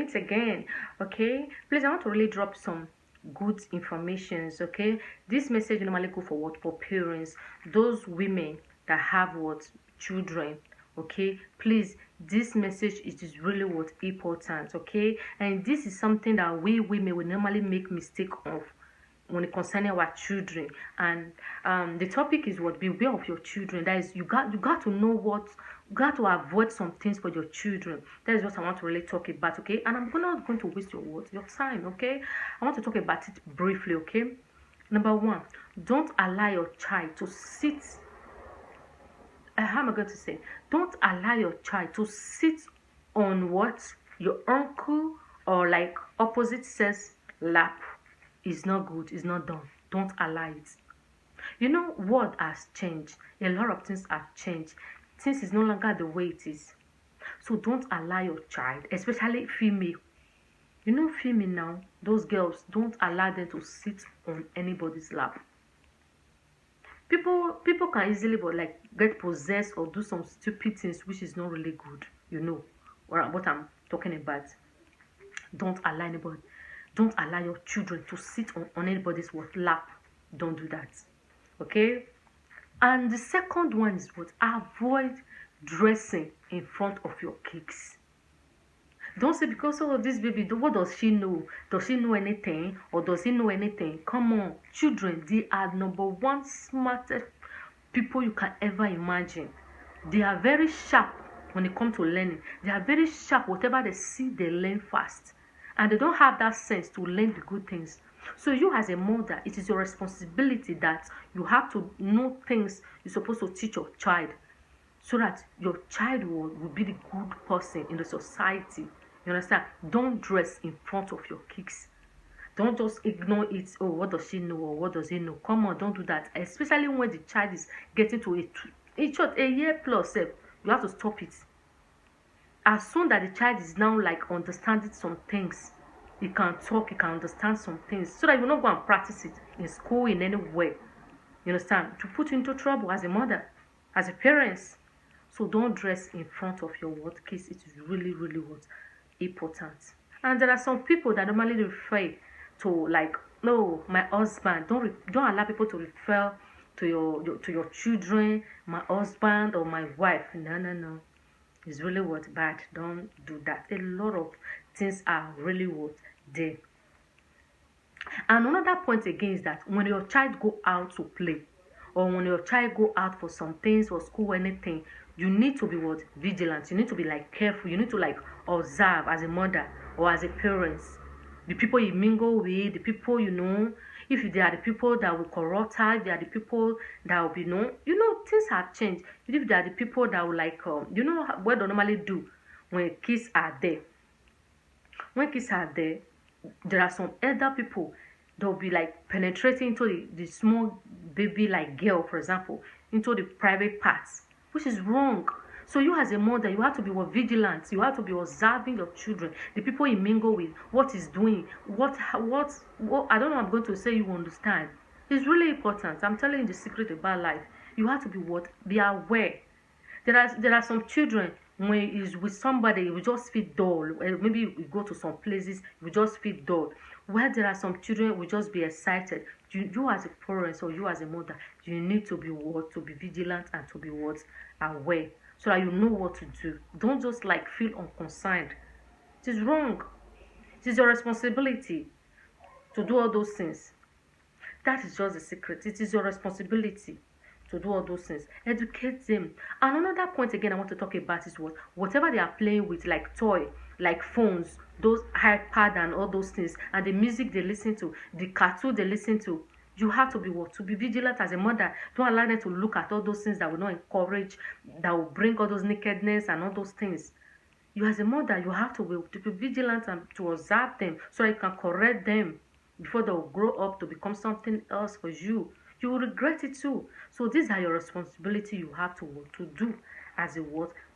point again. Okay, please, I want to really drop some good informations. Okay, this message normally go for what? For parents, those women that have what? Children. Okay, please, this message, it is really what? Important. Okay, and this is something that we women will normally make mistake of when it concerning our children. And the topic is what? Beware of your children. That is, you got to know what, you got to avoid some things for your children. That is what I want to really talk about. Okay, and I'm not going to waste your words, your time. Okay, I want to talk about it briefly. Okay, number one, don't allow your child to sit, how am I going to say, don't allow your child to sit on what? Your uncle or like opposite sex lap. Is not good, is not done. Don't allow it. You know, world has changed. A lot of things have changed. Things is no longer the way it is. So don't allow your child, especially female. You know, female now, those girls, don't allow them to sit on anybody's lap. People can easily but like get possessed or do some stupid things which is not really good. You know what I'm talking about. Don't allow anybody, don't allow your children to sit on anybody's what? Lap. Don't do that. Okay. And the second one is what? Avoid dressing in front of your kids. Don't say because of this baby, what does she know? Does she know anything? Or does he know anything? Come on. Children, they are number one smartest people you can ever imagine. They are very sharp when it comes to learning. They are very sharp. Whatever they see, they learn fast. And they don't have that sense to learn the good things. So you as a mother, it is your responsibility that you have to know things you're supposed to teach your child, so that your child will be the good person in the society. You understand? Don't dress in front of your kids. Don't just ignore it. Oh, what does she know or what does he know? Come on, don't do that. Especially when the child is getting to a year plus, you have to stop it. As soon that the child is now like understanding some things, he can talk, he can understand some things, so that you will not go and practice it in school in any way. You understand? To put you into trouble as a mother, as a parent. So don't dress in front of your what kids. It is really, really what important. And there are some people that normally refer to like, no, my husband. Don't allow people to refer to your children, my husband or my wife. No, no, no. It's really what bad. Don't do that. A lot of things are really what there. And another point again is that when your child go out to play, or when your child go out for some things for school or anything, you need to be what? Vigilant. You need to be like careful. You need to like observe as a mother or as a parent. The people you mingle with, the people you know, if they are the people that will corrupt her, if they are the people that will be known, things have changed. If they are the people that will like, what they normally do when kids are there. When kids are there are some elder people that will be like penetrating into the small baby like girl, for example, into the private parts, which is wrong. So you as a mother, you have to be vigilant. You have to be observing your children, the people you mingle with, what is doing, what I don't know. I'm going to say you understand. It's really important. I'm telling you the secret about life. You have to be aware. There are some children when he's with somebody, you will just feel dull. Maybe you go to some places, you just feel dull. Where there are some children will just be excited. You as a parent or you as a mother, you need to be vigilant and to be aware, so that you know what to do. Don't just like feel unconcerned. It is wrong. It is your responsibility to do all those things. That is just the secret. It is your responsibility to do all those things. Educate them. And another point again I want to talk about is whatever they are playing with, like toy, like phones, those iPad and all those things, and the music they listen to, the cartoon they listen to. You have to be to be vigilant as a mother. Don't allow them to look at all those things that will not encourage, that will bring all those nakedness and all those things. You as a mother, you have to be vigilant and to observe them, so that you can correct them before they will grow up to become something else for you. You will regret it too. So these are your responsibility you have to do as a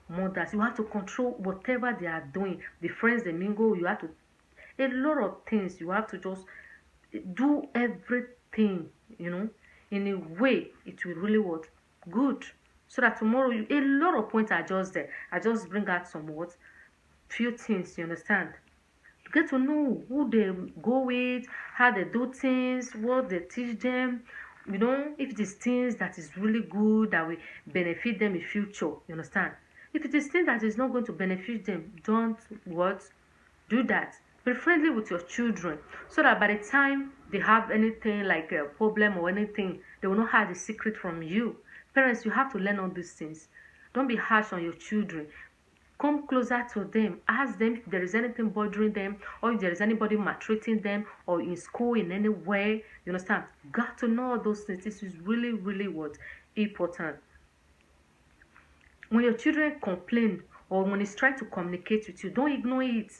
mothers. You have to control whatever they are doing. The friends they mingle, you have to, a lot of things. You have to just do everything, in a way it will really good. So that tomorrow a lot of points are just there. I just bring out some few things, you understand? Get to know who they go with, how they do things, what they teach them. You know, if it is things that is really good that will benefit them in future, you understand? If it is things that is not going to benefit them, don't what? Do that. Be friendly with your children so that by the time they have anything like a problem or anything, they will not hide the secret from you. Parents, you have to learn all these things. Don't be harsh on your children. Come closer to them. Ask them if there is anything bothering them or if there is anybody maltreating them or in school in any way. You understand? Got to know all those things. This is really, really what important. When your children complain or when it's trying to communicate with you, don't ignore it.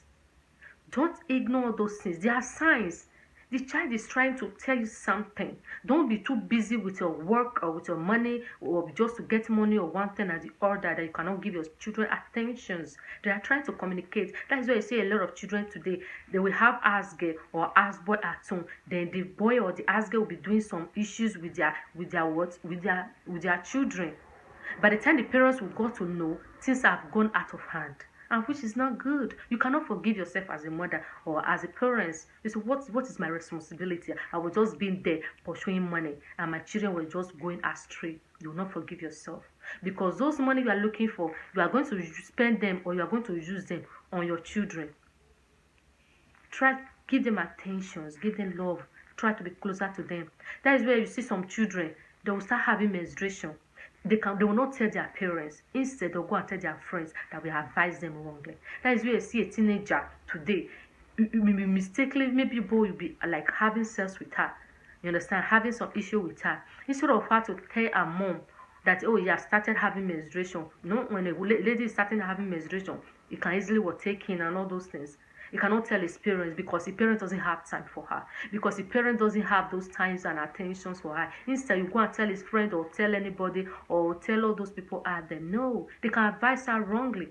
Don't ignore those things. They are signs. The child is trying to tell you something. Don't be too busy with your work or with your money or just to get money or one thing or the other that you cannot give your children attentions. They are trying to communicate. That is why you see a lot of children today. They will have ask girl or ask boy at home. Then the boy or the ask girl will be doing some issues with their children. By the time the parents will go to know, things have gone out of hand, and which is not good. You cannot forgive yourself as a mother or as a parent. You say, what is my responsibility? I was just being there pursuing money and my children were just going astray. You will not forgive yourself. Because those money you are looking for, you are going to spend them or you are going to use them on your children. Try, give them attentions, give them love. Try to be closer to them. That is where you see some children, they will start having menstruation. They will not tell their parents. Instead, they'll go and tell their friends that we advise them wrongly. That is where you see a teenager today. Mistakenly, maybe boy will be like having sex with her. You understand? Having some issue with her. Instead of her to tell her mom that, oh, yeah, started having menstruation. You know, when a lady is starting having menstruation, you can easily take in and all those things. You cannot tell his parents because the parent doesn't have time for her. Because the parent doesn't have those times and attentions for her. Instead, you go and tell his friend or tell anybody or tell all those people out there. No, they can advise her wrongly.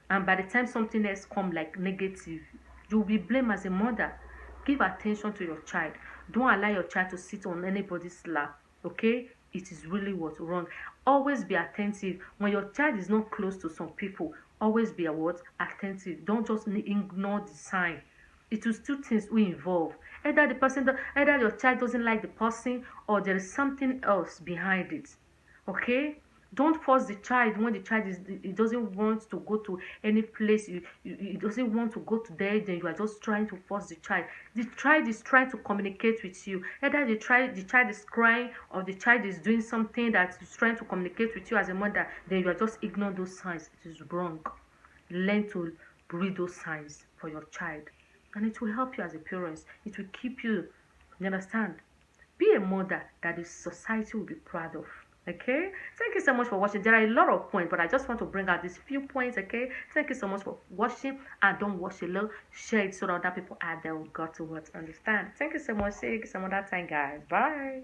And by the time something else comes like negative, you'll be blamed as a mother. Give attention to your child. Don't allow your child to sit on anybody's lap. Okay? It is really what's wrong. Always be attentive. When your child is not close to some people, always be attentive. Don't just ignore the sign. It is two things we involve. Either your child doesn't like the person or there is something else behind it. Okay? Don't force the child when the child doesn't want to go to any place. He doesn't want to go to there. Then you are just trying to force the child. The child is trying to communicate with you. Either the child is crying or the child is doing something that is trying to communicate with you as a mother. Then you are just ignoring those signs. It is wrong. Learn to read those signs for your child, and it will help you as a parent. It will keep you. You understand? Be a mother that the society will be proud of. Okay, thank you so much for watching. There are a lot of points, but I just want to bring out these few points. Okay, thank you so much for watching, and don't watch alone. Share it so that other people out there will got to understand. Thank you so much. See you some other time, guys. Bye.